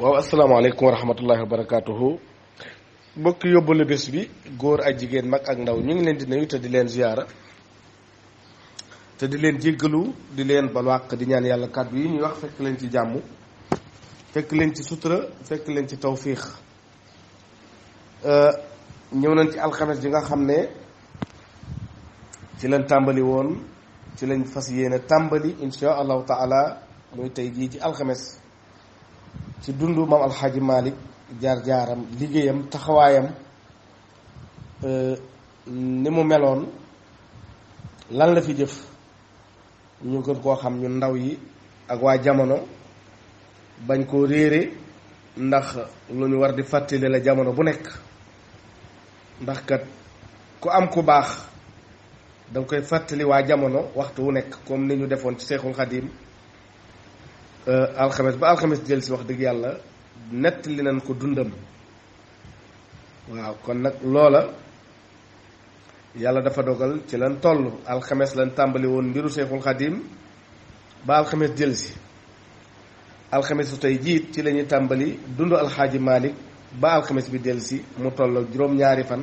waaw asalaamaaleykum wa rahmatullahi wa barakaatuhu mbokk yóbbalu bés bi góor ak jigéen mag ak ndaw ñu ngi leen di nuyu te di leen ziyaara te di leen jéggalu di leen balwàq di ñaan yàlla kàddu yi ñuy wax fekk leen ci jàmm fekk leen ci sutura fekk leen ci tawfiix ñëw nañ ci alxames ji nga xam ne ci lañ tàmbali woon ci lañ fas yéene tàmbali insha allahu taala muy tey jii ci alxames ci dundu maam alxaaji Malick jaar-jaaram liggéeyam taxawaayam ni mu meloon lan la fi jëf ñu gën koo xam ñun ndaw yi ak waa jamono bañ koo réere ndax lu ñu war di fàttali la jamono bu nekk ndax kat ku am ku baax danga koy fàttali waa jamono waxtu wu nekk comme ni ñu defoon ci Seexul Xadiim alxames ba alxames jël si wax dëgg yàlla nettali nañ ko dundam waaw kon nag loola yàlla dafa dogal ci lan toll alxames lan tàmbali woon mbiru Seexul Xadiim ba alxames jël si alxames su tey jiit ci la ñuy tàmbali dundu alxaaji Malick ba alxames bi jël si mu toll juróom-ñaari fan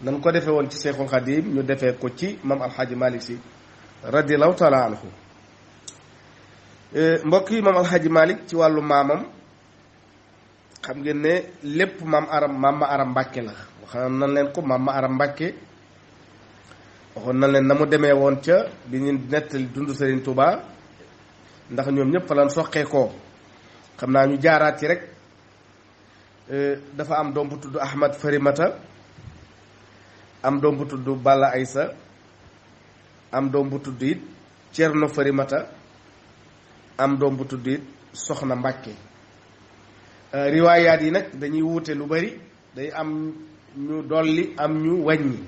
nan ko defee woon ci Seexul Xadiim ñu defee ko ci maam alxaaji Malick si radiyallahu taala anhu mbokk yi maam alxaaji Malick ci wàllu maamam xam ngeen ne lépp maam ma aram Mbàkke la waxoon nañ leen ko maam ma aram Mbàkke waxoon nañ leen na mu demee woon ca bi ñu nettali dund Serigne Touba ndax ñoom ñëpp fa lan soqee koo xam naa ñu jaaraat ci rek dafa am doom bu tudd Ahmad Farimata am doom bu tudd Balla Aysa am doom bu tudd it Cerno Farimata am doom bu tudd it Soxna Mbàkke riwaayaat yi nag dañuy wuute lu bari day am ñu dolli am ñu wàññi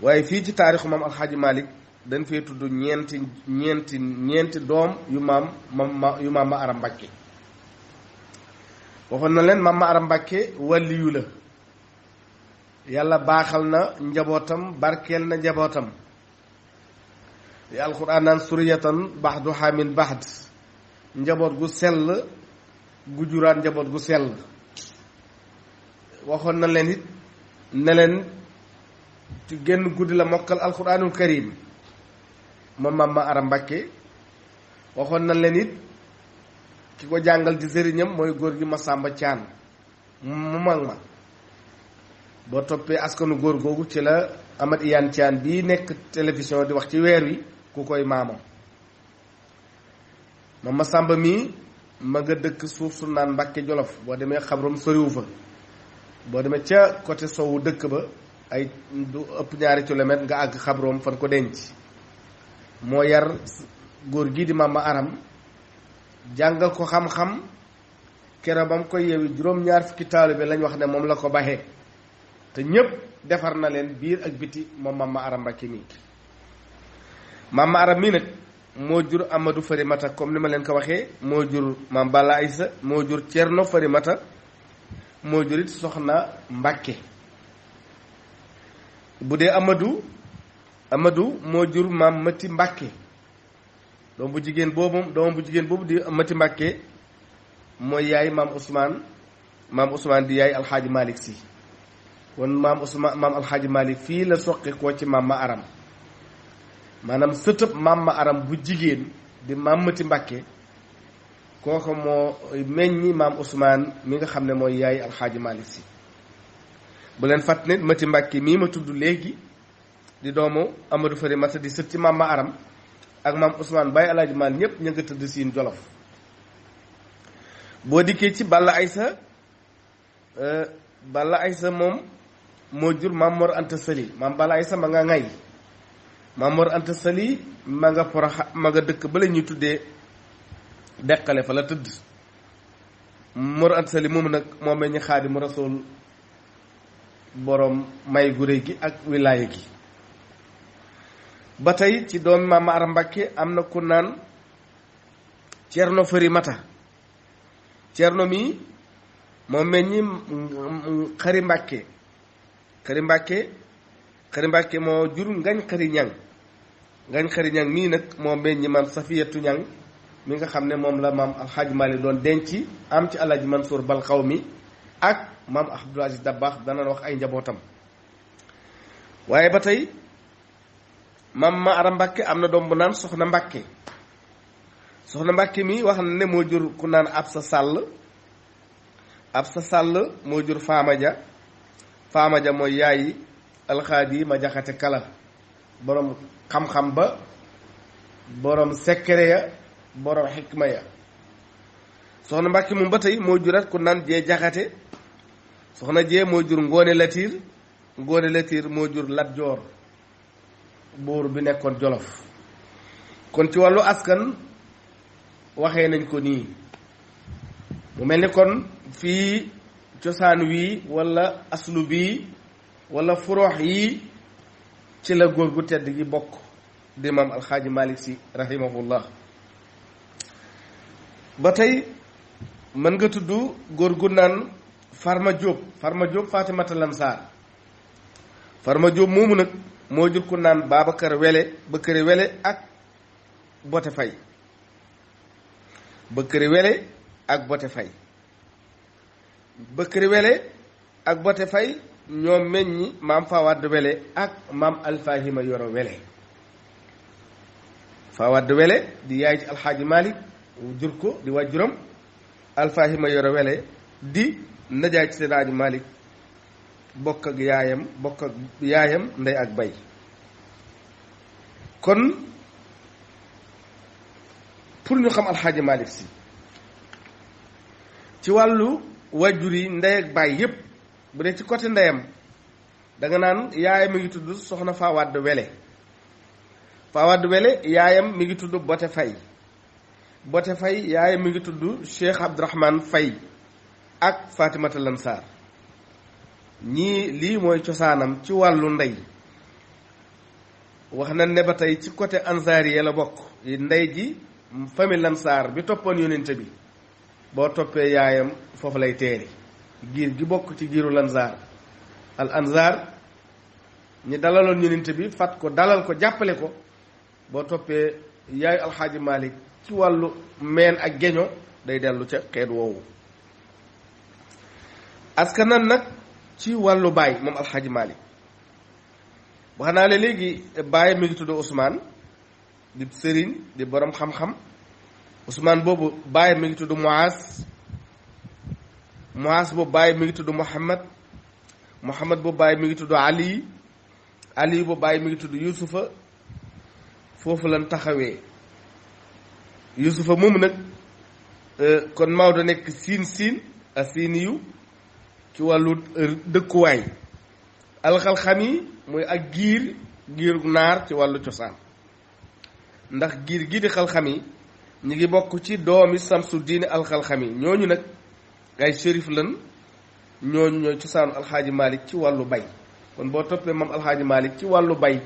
waaye fii ci taarixu maam alxaaji Malick dañ fee tudd ñeenti doom yu maam ma aram Mbàkke waxoon na leen maam ma aram Mbàkke wàlliyu la yàlla baaxal na njabootam barkeel na njabootam li alquran naan suriyatan baxduha min baxd njaboot gu sell gu juraat njaboot gu sell waxoon na leen it ne leen ci genn guddi la mokkal alquranul karim moom maam ma aram Mbàkke waxoon na leen it ki ko jàngal di sëriñam mooy góor gi Masamba Caan mu mag ma boo toppee askanu góor googu ci la Amat Iyaan Caan bii nekk télévision di wax ci weer wi ku koy maamam ma Masamba mii ma nga dëkk suuf su naan Mbàkke Jolof boo demee xabrom soriwu fa boo demee ca côté sowu dëkk ba ay du ëpp ñaari kilomètre nga àgg xabrom fan ko denc moo yar góor gii di maam ma aram jàngal ko xam-xam keroog ba mu koy yewi juróom-ñaar fukki taalibe lañ wax ne moom la ko baxee te ñépp defar na leen biir ak biti moom maam ma aram Mbàkke mii maam ma aram mii nag moo jur Amadou Farimata comme ni ma leen ko waxee moo jur maam Balla Aysa moo jur Cerno Farimata moo jur it Soxna Mbàkke bu dee Amadou moo jur maam Mati Mbàkke doom bu jigéen boobu di Mati Mbàkke mooy yaay maam Ousmane di yaay alxaaji Malick si kon maam alxaaji Malick fii la soqi koo ci maam ma aram maanaam sëtëb maam ma aram bu jigéen di maam Mati Mbàkke kooku moo meññi maam Ousmane mi nga xam ne mooy yaay alxaaji Malick si bu leen fàtt ne Mati Mbàkke mii ma tudd léegi di doomu Amadou Farimata di sët ci maam ma aram ak maam Ousmane Baye alaaji Malick ñëpp ña nga tëdd siin Jolof boo dikkee ci Balla Aysa moom moo jur maam Mor Anta Sali maam Balla Aysa ma nga ŋay maam Mor Anta Sali ma nga Poroxa ma nga dëkk ba la ñuy tuddee deqale fa la tëdd Mor Anta Sali moomu nag moo meññ Xaadimu Rasuul boroom may gu réy gi ak wilaaya gi ba tey ci doomi maam ma aram Mbàkke am na ku naan Cerno Farimata Cerno mi moo meññi Xari Mbàkke moo jur Ngañ Xari Ñang mii nag moo meññi maam Safiyatu Ñang mi nga xam ne moom la maam alxaaji Malik doon denc am ci alaaji Mansour bal xaw mi ak maam Abdul Aziz Dabakh dana wax ay njabootam. waaye ba tey maam Maara Mbàkke am na doom bu naan soxna Mbàkke. soxna Mbàkke mi wax na ne moo jur ku naan Absa Sàll. Absa Sàll moo jur Faamaja. Faamaja mooy yaayi alxaadi ma jaxate kala borom xam-xam ba, borom secret ya, borom xikma ya. soxna Mbàkke moom ba tey moo jurat ku naan jee jaxate. soxna jee moo jur Ngoone Latiir. Ngoone Latiir moo jur Lat Joor buur bi nekkoon Jolof. kon ci wàllu askan waxee nañ ko nii mu mel ni kon fii cosaan wii walla aslu bii walla furoox yi ci la góor gu tedd gi bokk di maam alxaaji Malick Sy rahimahullah. ba tey mën nga tudd góor gu naan Farma Diop. Farma Diop Fatimata Lamsaar. Farma Diop moomu nag moo jur ku naan Babacar Wele Bëkkëri Wele ak Bote Fay. Bëkkëri Wele ak Bote Fay. Bëkkëri Wele ak Bote Fay ñoo meññi maam Fawad Wele ak maam Alfahima Yoro Wele. Fawad Wele di yaay ci alxaaji Malick jur ko di waajuram. Alfahima Yoro Wele di najaay ci Alaaji Malick bokk ak yaayam ndey ak bay. kon pour ñu xam alxaaji Malick Sy ci wàllu waajur yi ndey ak baay yépp bu dee ci côté ndeyam danga naan yaayam mi ngi tudd soxna Fawad Wele. Fawad Wele yaayam mi ngi tudd Bote Fay. Bote Fay yaayam mi ngi tudd Cheikh Abdourahmane Fay ak Fatimata Lansar. ñii lii mooy cosaanam ci wàllu ndey. wax na ne ba tey ci côté ansaariya la bokk. ndey ji famille Lansar bi toppoon yonent bi boo toppee yaayam foofu lay teeri. giir gi bokk ci giiru Lansar. al ansar ñi dalaloon yonent bi fat ko dalal ko jàppale ko boo toppee yaayu alxaaji Malick ci wàllu meen ak geño day dellu ca xeet woowu. askanan nag ci wàllu baay moom alxaaji Malick wax naa ne léegi baay mi ngi tudd Ousmane di sëriñ di borom xam-xam. Ousmane boobu baay mi ngi tudd Muaas boobu baay mi ngi tudd Muhammad boobu baay mi ngi tudd Ali boobu baay mi ngi tudd Yusufa. foofu lan taxawee Yusufa moomu nag kon Maodo nekk siin asiiniyu ci wàllu dëkkuwaay. alxalxami mooy ak giir naar ci wàllu cosaan ndax giir gi di xalxami ñi ngi bokk ci doomi samsu diine alxalxami ñooñu nag ay shérif lan ñooñu ñooy cosaanu alxaaji Malick ci wàllu bay. kon boo toppee moom alxaaji Malick ci wàllu bay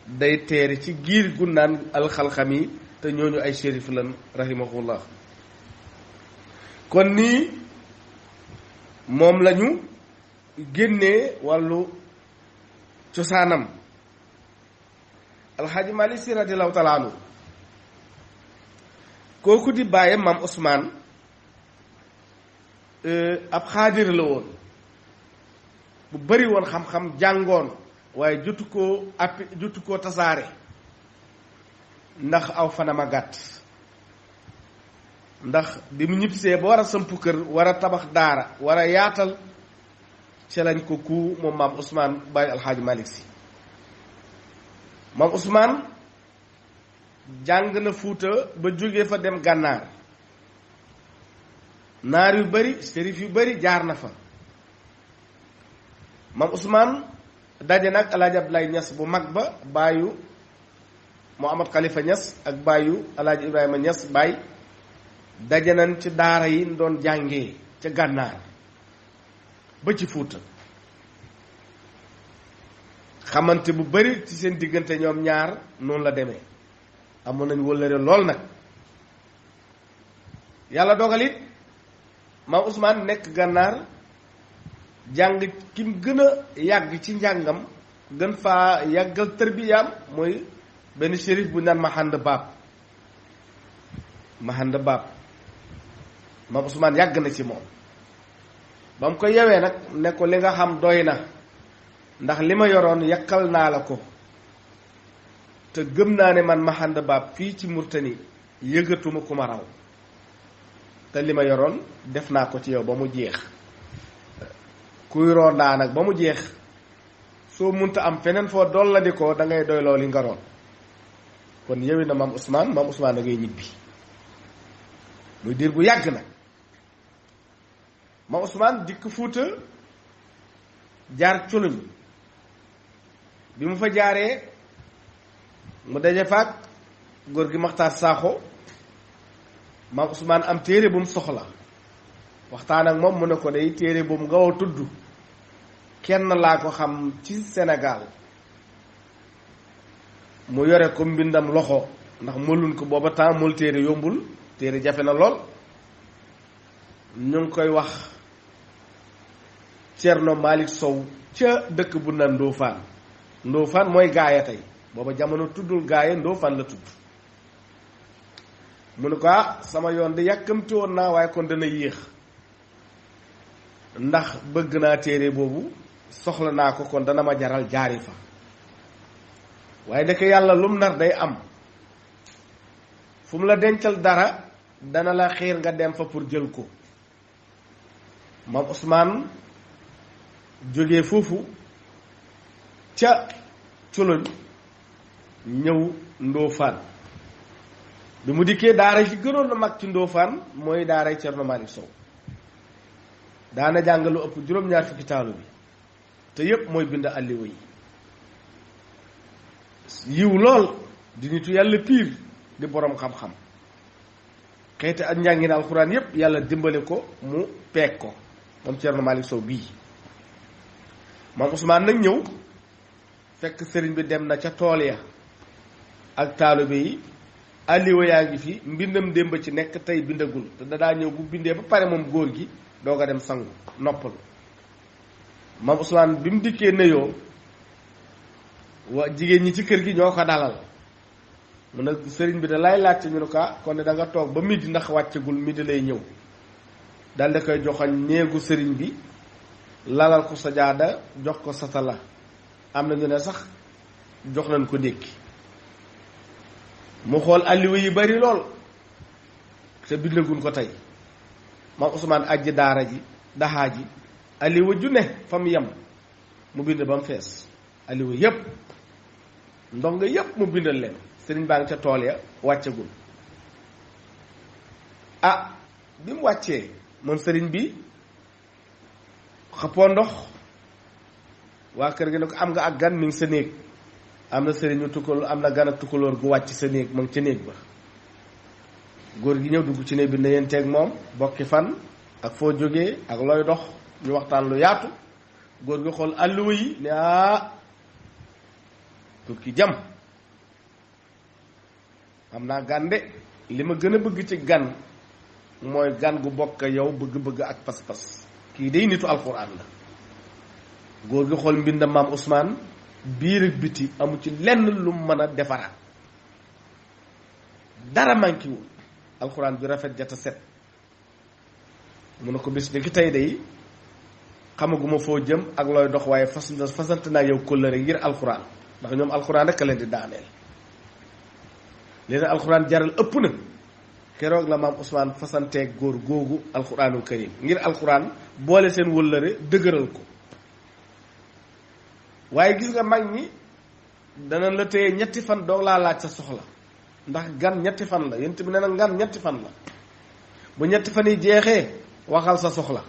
day teere ci giir gu naan alxalxami te ñooñu ay shérif lan rahimahullah. kon nii moom lañu génnee wàllu cosaanam. alxaaji Malick Sy radiyallahu taala anhu kooku di bàyyam maam Ousmane ab xaadir la woon bu bari woon xam-xam jàngoon waaye jotu koo tasaare ndax aw fanama gàtt. ndax bi mu ñibbisee ba war a samp kër war a tabax daara war a yaatal ci lañ ko ku moom maam Ousmane bàyyi alxaaji Malick Sy. maam Ousmane jàng na Fuuta ba jógee fa dem gànnaar. naar yu bari sérif yu bari jaar na fa. maam Ousmane daje nag alaaji Abdoulaye Niass bu mag ba bàyyu Mouhamad Khalifa Niass ak bàyyu alaaji Ibrahima Niass baay daje nañ ci daara yi doon jàngee ca gànnaar ba ci Fuuta. xamante bu bari ci seen diggante ñoom ñaar noonu la demee amoon nañu wëllëre lool nag. yàlla dogal it maam Ousmane nekk gànnaar jàng ki mu gën a yàgg ci njàngam gën faa yàggal tërbiyaam mooy benn shérif bu naan Mahand Baab. Mahanda Baab maam Ousmane yàgg na ci moom ba mu ko yewee nag ne ko li nga xam doy na ndax li ma yoroon yàkkal naa la ko te gëm naa ne man Mahanda Baab fii ci Murtani yëgatuma ku ma raw te li ma yoroon def naa ko ci yow ba mu jeex kuy roondaa nag ba mu jeex soo munta am feneen foo dolla di ko da ngay doy loo li nga roon kon yewi na maam Ousmane da ngay ñibbi muy diir bu yàgg nag maam Ousmane dikk Fuuta jaar Coloñ bi mu fa jaaree mu daje faak góor gi Maxtaar Saaxo maam Ousmane am téere bu mu soxla waxtaan ak moom mu ne ko day téere bu mu nga wa tudd kenn laa ko xam ci Sénégal mu yore ko mbindam loxo ndax mëluñ ko booba temps mul téere yombul téere jafe na lool ñu ngi koy wax Cerno Malick Sow ca dëkk bu naan Ndofane Ndofane mooy gaaya tey booba jamono tuddul gaaya Ndofane la tudd mu ne ko sama yoon di yàkkamti woon naa waaye kon dana yéex ndax bëgg naa téere boobu soxla naa ko kon dana ma jaral jaari fa waaye dëkk yàlla lum nar day am fu mu la dencal dara dana la xiir nga dem fa pour jël ko maam Ousmane jógee foofu ca Coloñ ñëw Ndofane bi mu dikkee daara ci gënoon na mag ci Ndofane mooy daaray Cerno Malick Sow daana jàng lu ëpp juróom-ñaar fukki taalu bi te yépp mooy bind alliwa yi yiw lool di nitu yàlla piir di boroom xam-xam xeeti ak njàngin alxuraan yépp yàlla dimbale ko mu peeg ko moom Cerno Malick Sow bii maam Ousmane nag ñëw fekk sëriñ bi dem na ca tool ya ak taalibe yi alliwa yaa ngi fi mbindam démb ci nekk tey bindagul te dadaa ñëw bu bindee ba pare moom góor gi doog a dem sangu noppalu maam Ousmane bi mu dikkee nuyoo wa jigéen ñi ci kër gi ñoo ko dalal mu ne sëriñ bi da lay laajte ñu ne ko kon ne da nga toog ba midi ndax wàccagul midi lay ñëw daldi koy joxoñ néegu sëriñ bi lalal ko sajaada jox ko satala am na ñu ne sax jox nañ ko ndékki mu xool alliwa yi bari lool te bindaguñ ko tey maam Ousmane ajji daara ji daxaa ji alliwa ju ne fa mu yem mu bind ba mu fees alliwa yépp ndongo yépp mu bindal leen sëriñ baa ngi ca tool ya wàccagul bi mu wàccee moom sëriñ bi xëppoo ndox waa kër gi ne ko am nga ak gan mi ngi sa néeg am na sëriñu tukkal am na gan ak tukkalóor gu wàcc sa néeg ma ngi ca néeg ba góor gi ñëw dugg ci néeg bi na yéen teeg moom bokki fan ak foo jógee ak looy dox ñu waxtaan lu yaatu góor gi xool alluwa yi ne tukki jam am naa gan de li ma gën a bëgg ci gan mooy gan gu bokk yow bëgg-bëgg ak pas-pas kii day nitu alxuraan la góor gi xool mbindam maam Ousmane biir ak biti amu ci lenn lu mën a defaraat dara mankiwul alxuraan bi rafet jata set mu ne ko bis ni ki tey day xamaguma foo jëm ak looy dox waaye fasante naa yow kóllëre ngir alxuraan ndax ñoom alxuraan rek a leen di daaneel leen alxuraan jaral ëpp na keroog la maam Ousmane fasanteeg góor googu alxuraanul karim ngir alxuraan boole seen wëllëre dëgëral ko waaye gis nga mag ñi dana la téye ñetti fan doog laa laaj sa soxla ndax gan ñetti fan la yent bi nee na ngan ñetti fan la bu ñetti fan yi jeexee waxal sa soxla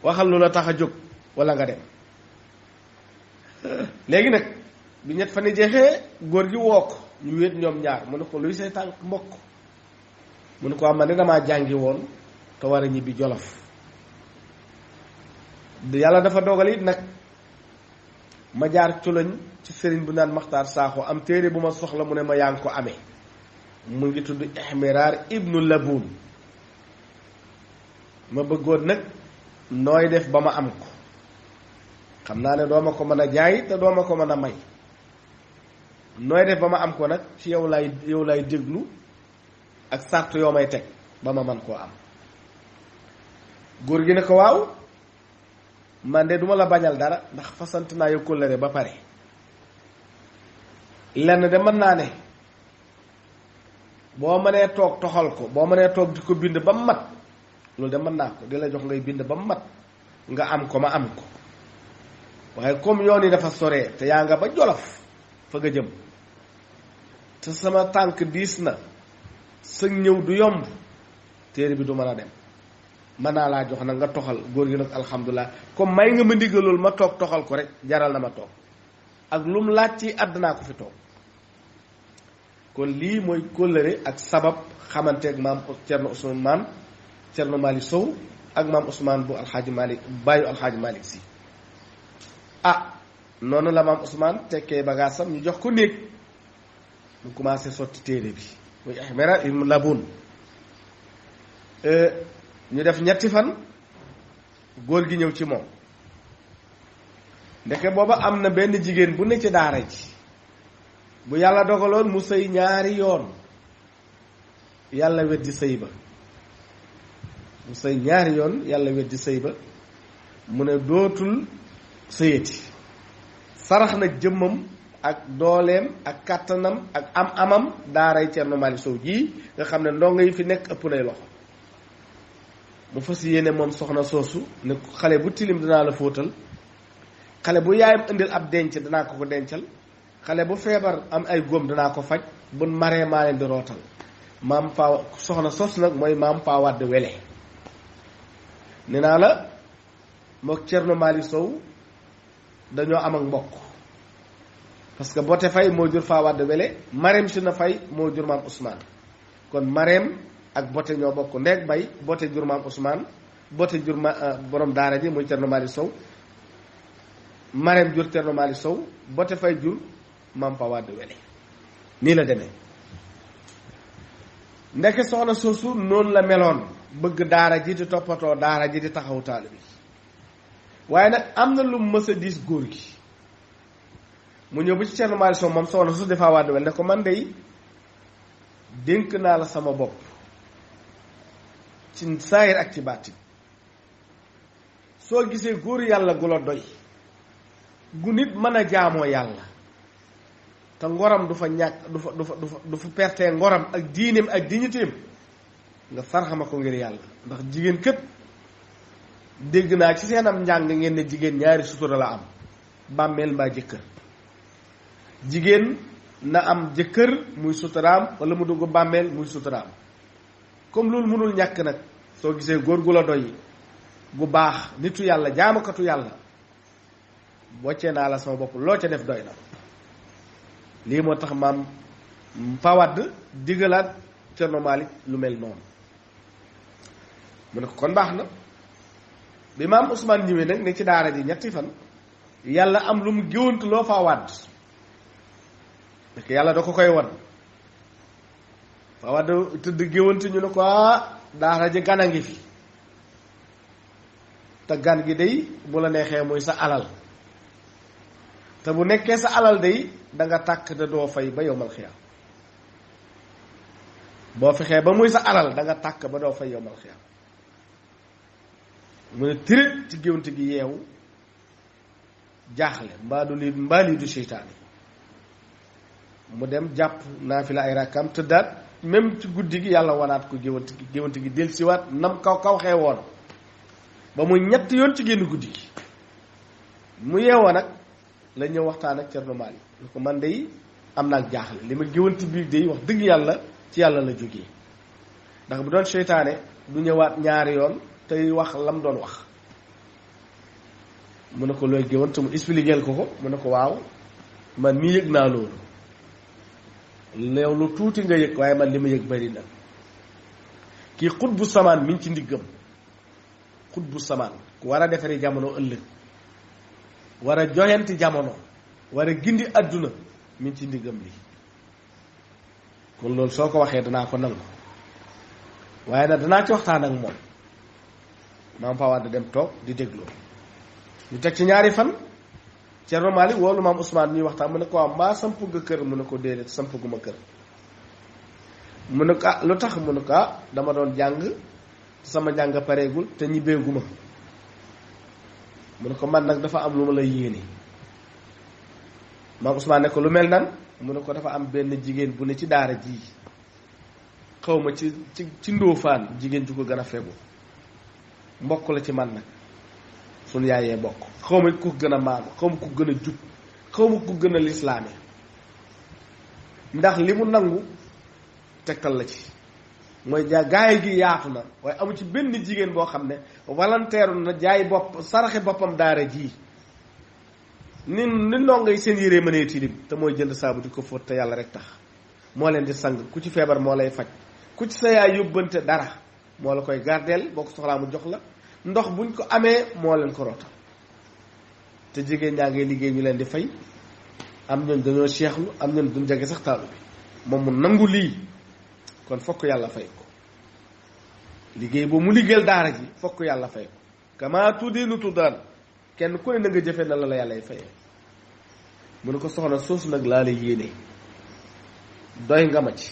waxal lu la tax a jóg wala nga dem léegi nag bi ñetti fan yi jeexee góor gi woo ko ñu wéet ñoom ñaar mu ne ko luy say tànk mbokk mu ne ko am man ne damaa jàngi woon te war a ñibbi Jolof yàlla dafa dogal it nag ma jaar Coloñ ci sëriñ bu naan Maxtaar Saaxo am téere bu ma soxla mu ne ma yaa ngi ko amee mu ngi tudd Ihmiraar ibnu Labuun ma bëggoon nag nooy def ba ma am ko xam naa ne doo ma ko mën a jaay te doo ma ko mën a may nooy def ba ma am ko nag ci yow lay déglu ak sart yoo may teg ba ma man koo am. góor gi ne ko waaw man de duma la bañal dara ndax fasant naa yow kóllëre ba pare lenn de mën naa ne boo mënee toog toxal ko boo mënee toog di ko bind ba mu mat loolu de mën naa ko di la jox ngay bind ba mu mat nga am ko ma am ko waaye comme yoon yi dafa soree te yaa nga ba Jolof fa nga jëm te sama tànk diis na sa ñëw du yomb téere bi du mën a dem mën naa laa jox nag nga toxal. góor gi nag alhamdulilah comme may nga ma ndigalool ma toog toxal ko rek jaral na ma toog ak lu mu laaj ci àddinaa ko fi toog. kon lii mooy kóllëre ak sabab xamanteeg maam Cerno Ousmane Cerno Malick Sow ak maam Ousmane bu alxaaji Malick bàyyu alxaaji Malick si. noonu la maam Ousmane tekkee bagaasam ñu jox ko néeg mu commencé sotti téere bi muy ahmera ilmu labun. ñu def ñetti fan góor gi ñëw ci moom ndeke booba am na benn jigéen bu ne ci daara ji bu yàlla dogaloon mu sëy ñaari yoon yàlla weddi sëy ba mu sëy ñaari yoon yàlla weddi sëy ba mu ne dootul sëyati sarax na jëmmam ak dooleem ak kàttanam ak am-amam daaray Cerno Malick Sow ji nga xam ne ndongo yi fi nekk ëpp nay loxo mu fas yéene moom soxna soosu ne xale bu tilim danaa la fóotal xale bu yaayam indil ab denc danaa ko dencal xale bu feebar am ay góom danaa ko faj bun maree maa leen di rootal maam Paa soxna sos nag mooy maam Paa Wade Wele nee naa la mook Cerno Malick Sow dañoo am ak mbokk parce que Bote Fay moo jur Faa Wade Wele Marème si na Fay moo jur maam Ousmane kon Marème ak Bote ñoo bokk ndeeg bay Bote jur maam Ousmane Bote jur borom daara ji muy Cerno Malick Sow Marème jur Cerno Malick Sow Bote Fay jur maam Paa Wade Wele nii la demee ndeke soxna soosu noonu la meloon bëgg daara ji di toppatoo daara ji di taxaw taalibe bi waaye nag am na lu mës a diis góor gi mu ñëw ba ci Cerno Malick Sow moom soxna soosu di Faa Wade Wele ne ko man dey dénk naa la sama bopp ci saayir ak ci baatin soo gisee góor yàlla gu la doy gu nit mën a jaamoo yàlla te ngoram du fa ñàkk du fa pertee ngoram ak diineem ak dignitéem nga sarxama ko ngir yàlla ndax jigéen kët dégg naa ci seenam njàng ngeen ne jigéen ñaari sutura la am bàmmeel mbaa jëkkër jigéen na am jëkkër muy suturaam wala mu dugg bàmmeel muy suturaam comme loolu mënul ñàkk nag soo gisee góor gu la doy gu baax nitu yàlla jaamakatu yàlla boccee naa la sama bopp loo ca def doy na lii moo tax maam Fawad digalaat Cerno Malick lu mel noonu mu ne ko kon baax na bi maam Ousmane ñëwee nag ne ci daara ji ñetti fan yàlla am lu mu géwantu loo Fawad parce que yàlla da ko koy won Fawad tëdd géwantu ñu ne ko daara ji gan a ngi fi te gan gi day bu la neexee muy sa alal te bu nekkee sa alal day danga tàkk te doo fay ba yowmal xiyaam boo fexee ba muy sa alal danga tàkk ba doo fay yowmal xiyaam mu ne tirit ci géwante gi yeewu jaaxle mbaa lii du seytaane mu dem jàpp naafila ay rakkam tëddaat même ci guddi gi yàlla wanaat ko géwante gi dellusiwaat nam kaw xee woon ba muy ñett yoon ci génn guddi gi mu yeewoo nag la ñëw waxtaan ak Cerno Malick lu ko man dey am naa jaaxle li ma géwante bii dey wax dëgg yàlla ci yàlla la jógee ndax bu doon seytaane du ñëwaat ñaari yoon tey wax lam doon wax mu ne ko looy géwante mu expliquer ko ko mu ne ko waaw man mii yëg naa loolu leew lu tuuti nga yëg waaye man li ma yëg bari na kii xut bu samaan mi ngi ci ndiggam xut bu samaan ku war a defari jamono ëllëg war a joyanti jamono war a gindi àdduna mi ngi ci ndiggam li kon loolu soo ko waxee danaa ko nangu waaye nag danaa ci waxtaan ak moom maam Fawad dem toog di dégloo ñu teg ci ñaari fan Cerno Malick woolu maam Ousmane ñuy waxtaan mu ne ko waaw mbaa samp nga kër mu ne ko déedéet samp gu ma kër mu ne ko lu tax mu ne ko dama doon jàng sama jàng pareegul te ñibbeeguma mu ne ko man nag dafa am lu ma lay yéene. maam Ousmane ne ko lu mel nan mu ne ko dafa am benn jigéen bu ne ci daara ji xaw ma ci Ndofaan jigéen ju ko gën a fegu mbokk la ci man nag sunu yaayee mbokk xaw ma ku gën a maanu xaw ma ku gën a jub xaw ma ku gën a lislaame ndax li mu nangu tegtal la ci mooy gaay gi yaatu na waaye amu ci benn jigéen boo xam ne volontaire na jaay bopp saraxe boppam daara ji ni ndongo yi seen yére mënee tilim te mooy jënd saabu di ko fóot te yàlla rek tax moo leen di sang ku ci feebar moo lay faj ku ci sa yaay yóbbante dara moo la koy gardeel boo ko soxlaa mu jox la ndox buñ ko amee moo leen ko rootal te jigéen ñaa ngay liggéey ñu leen di fay am ñooñ dañoo seexlu am ñooñ duñ jege sax taalu bi moom mu nangu lii kon fokk yàlla fay ko liggéey boobu mu liggéeyal daara ji fokk yàlla fay ko kama tuddiinu tuddaan kenn ku ne na nga jëfee na la yàllay fayee mu ne ko soxna soosu nag laa lay yéene doy nga ma ci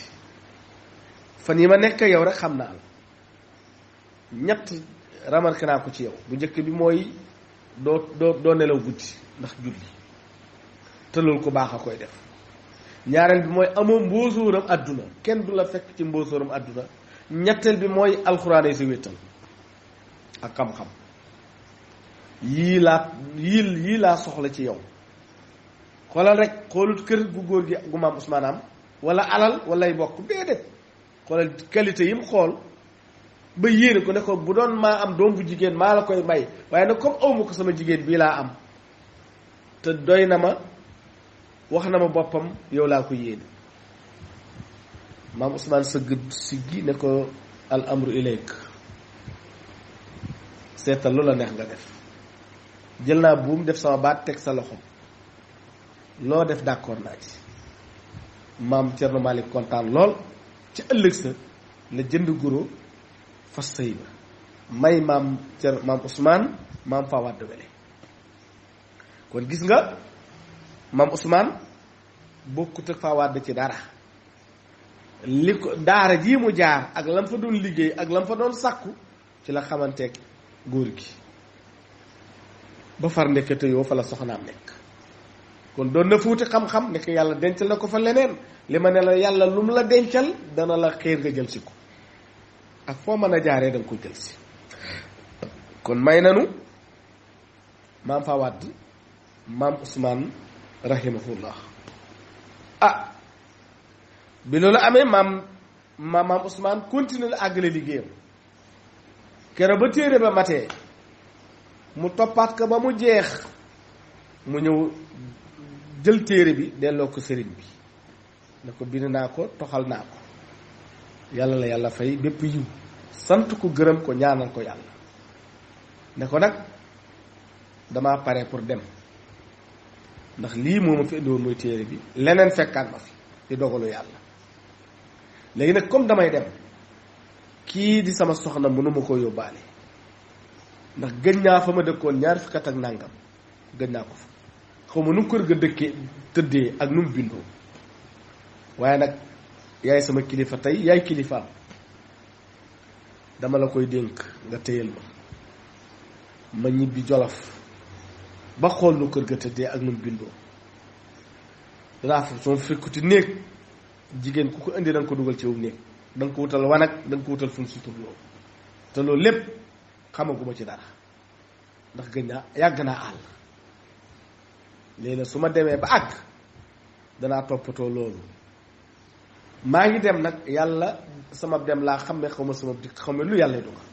fan yi ma nekk yow rek xam naa la ñett remarqué naa ko ci yow bu njëkk bi mooy doo nelaw guddi ndax julli te loolu ko baax a koy def ñaareel bi mooy amoo mbóosóoram àdduna kenn du la fekk ci mbóosóoram àdduna ñetteel bi mooy alxuraan yi si wéttal ak xam-xam yii laa soxla ci yow xoolal rek xoolut kër gu góor gi gu maam Ousmane am wala alal walay bokk déedéet xoolal qualité yi mu xool ba yéene ko ne ko bu doon maa am doom bu jigéen maa la koy may waaye nag comme awma ko sama jigéen bii laa am te doy na ma wax na ma boppam yow laa ko yéene maam Ousmane sëgg si gi ne ko al amru ilayk seetal lu la neex nga def jël naa buum def sama baat teg sa loxo loo def d'accord naa ci maam Thierno Malick kontaan lool ci ëllëg sa la jënd guro fas sëy ba may maam Ousmane maam fa wàdd wele kon gis nga maam Ousmane bokkut ak fa wàdd ci dara li ko daara jii mu jaar ak lam fa doon liggéey ak lam fa doon sàkku ci la xamanteeg góor gi ba far ndekete yoo fa la soxnaam nekk kon doon na fuuti xam-xam nekk yàlla dencal na ko fa leneen li ma ne la yàlla lu mu la dencal dana la xeer nga jël si ko ak foo mën a jaaree da nga ko jël si kon may nanu maam fa wàdd maam Ousmane rahimahullah bi loolu amee maam Ousmane continue la àggale liggéeyam kero ba téere ba matee mu toppaat ko ba mu jeex mu ñëw jël téere bi delloo ko sëriñ bi ne ko bind naa ko toxal naa ko yàlla la yàlla fay bépp yiw sant ko gërëm ko ñaanal ko yàlla ne ko nag dama pare pour dem ndax lii moo ma fi indiwoon mooy téere bi leneen fekkaat ma fi di dogalu yàlla léegi nag comme damay dem kii di sama soxna mënuma koo yóbbaale ndax gëj naa fa ma dëkkoon ñaar fukki at ak nàngam gëj naa ko fa xaw ma nu mu kër ga dëkkee tëddee ak nu mu bindoo waaye nag yaay sama kilifa tey yaay kilifaam dama la koy dénk nga téyel ma ñibbi Jolof ba xool nu kër ga tëddee ak nu mu bindoo danaa fa soo fekkuti néeg jigéen ku ko indi da nga ko dugal ci wu néeg da nga ko wutal wanag da nga ko wutal fu mu suturloo te loolu lépp xamaguma ci dara ndax gëj naa yàgg naa àll léegi nag su ma demee ba àgg danaa toppatoo loolu maa ngi dem nag yàlla sama dem laa xam ne xaw ma sama dikk xaw ma lu yàlla dugal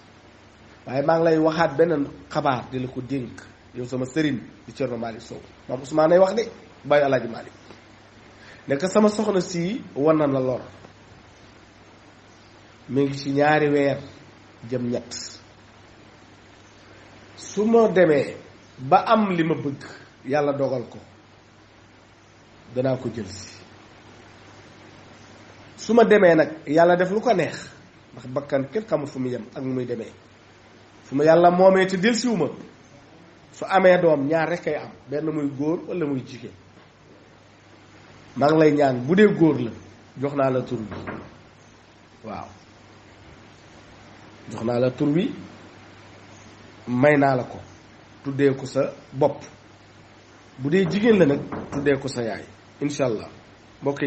waaye maa ngi lay waxaat beneen xabaar di la ko dénk yow sama sëriñ di Thierno Malick Sow maam Ousmane ay wax de bàyyi Alaaji Malick nekk sama soxna si wan na la lor mi ngi ci ñaari weer jëm ñett su ma demee ba am li ma bëgg yàlla dogal ko danaa ko jël si su ma demee nag yàlla def lu ko neex ndax bakkan kenn xamul fu mu yem ak nu muy demee fu ma yàlla moomee te delsiwu ma su amee doom ñaar rek kay am benn muy góor walla muy jigéen maa ngi lay ñaan bu dee góor la jox naa la tur bi waaw jox naa la tur wi may naa la ko tuddee ko sa bopp bu dee jigéen la nag tuddee ko sa yaay incha allah mbokk